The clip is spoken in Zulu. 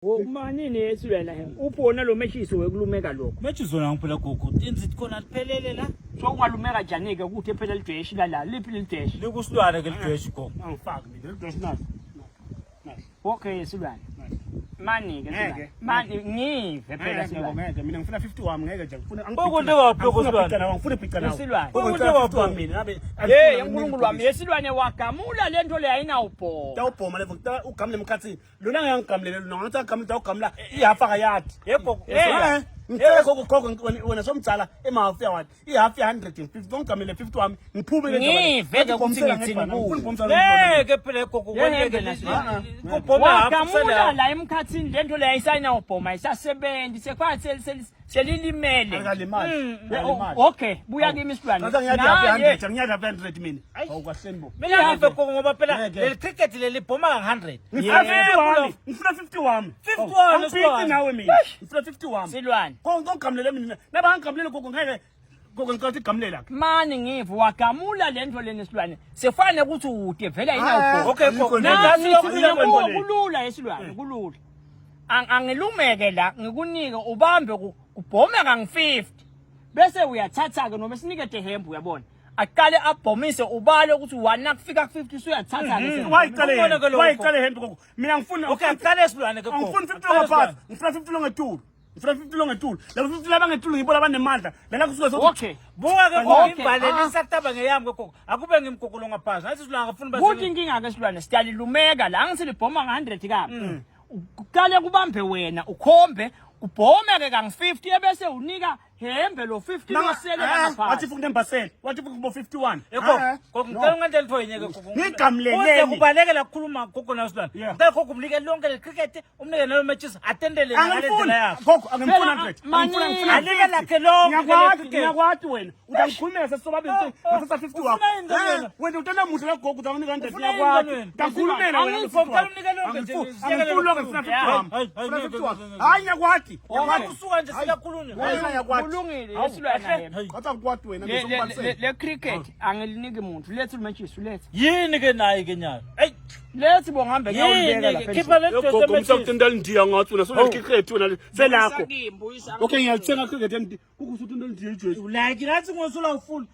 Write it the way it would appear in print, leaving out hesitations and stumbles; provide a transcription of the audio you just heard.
Umanini esilwana he upona lo meshiso wekulumeka lokho meshiso na phela gogo inzithi khona liphelele la so ungalumeka janike ukuthi phela lidweshi la liphi lidweshi likusilwane ke lidweshi gogo angifaki mina lidweshi nathi okay esilwana mani ke mani ngive phela esilwana ngeke mina ngifuna 50 wami ngeke nje ngifuna ngokunto waphi ngokusilwana ngifuna ipica nawo esilwana ngokunto waphi wami mina ngabe hey uNkulunkulu wami esilwane wagamula lento le ayinawubhoma tawubhoma levo ugamle emkhathini lona ngiyangigamlele lona ngathi agamla ugamla ihafa kayathi yebo ngicela gogo wena somdzala emahafu yawathi ihafu ya 150 ngigamlele 50 wami ngiphume ngiveke ukuthi ngithini ngeke phela gogo wonke kubhoma wagamula la emkhathini lento le ayisayinawubhoma isasebenzi sekwathi selilimele okay buya kimi isilwane ngathi ngiyathi 100 mina awukahleni bo mina ngive gogo ngoba phela le cricket le libhoma ka100 ngifuna 50 wami 50 wami ngifuna nawe mina ngifuna 50 wami silwane ngongamlele mina nabangamlele gogo ngeke gogo ngicela igamlela mani ngivu wagamula lento leni esilwane sefane ukuthi ude vela ayinawubhoma okay gogo kulula esilwane kulula angilumeke la ngikunike ubambe ubhome ka50 bese uyathatha ke noma sinike dehembu uyabona aqale abhomise ubale ukuthi wana kufika ku50 usuyathatha ke wayiqale hembu gogo mina ngifuna okay aqale esilwane ke gogo ngifuna 50 ngaphansi ngifuna 50 longetulu ngifuna 50 longetulu la 50 labangetulu ngibona abanemandla lana kusuke okay buka ke gogo imbalele isataba ngeyami ke gogo akube ngimgugulu ngaphansi ngathi silwana ngafuna base ukuthi inkinga ke silwane siyalilumeka la ngisilibhoma nga100 kabi uqale kubambe wena ukhombe ubhomeke ka50 ebese unika hembe lo 50 losele ngapha wathi futhi embasela wathi futhi kubo 51 gogo ngicela ungenze litho yenye ke gogo ngigamleleni kubalekela ukukhuluma gogo nasilwana ngicela gogo umnike lonke le cricket umnike nalo matches atendele ngalendlela yakho gogo angimfuna 100 ngifuna alike lakhe lonke ngiyakwathi wena utangikhulumela sesobabili ngathatha 50 wakho wena utanda muhle la gogo utanginika 100 ngiyakwathi ngikhulumela wena ngifuna unike lonke nje ngifuna lonke ngifuna 50 wami hayi ngiyakwathi usuka nje siyakhulunywa wena ngiyakwathi kulungile esilwane ngathi ngikwathi wena ngizombalisela le cricket angiliniki umuntu lethu matches lethu yini ke nayi ke nyalo hey lethi bongambe ngiyawubeka lapha khipha le gogo msakutendela ndiya ngathi wena sona cricket wena selakho okay ngiyalithenga cricket ukuthi utendela ndiya ijezi like nathi ngosula ufuna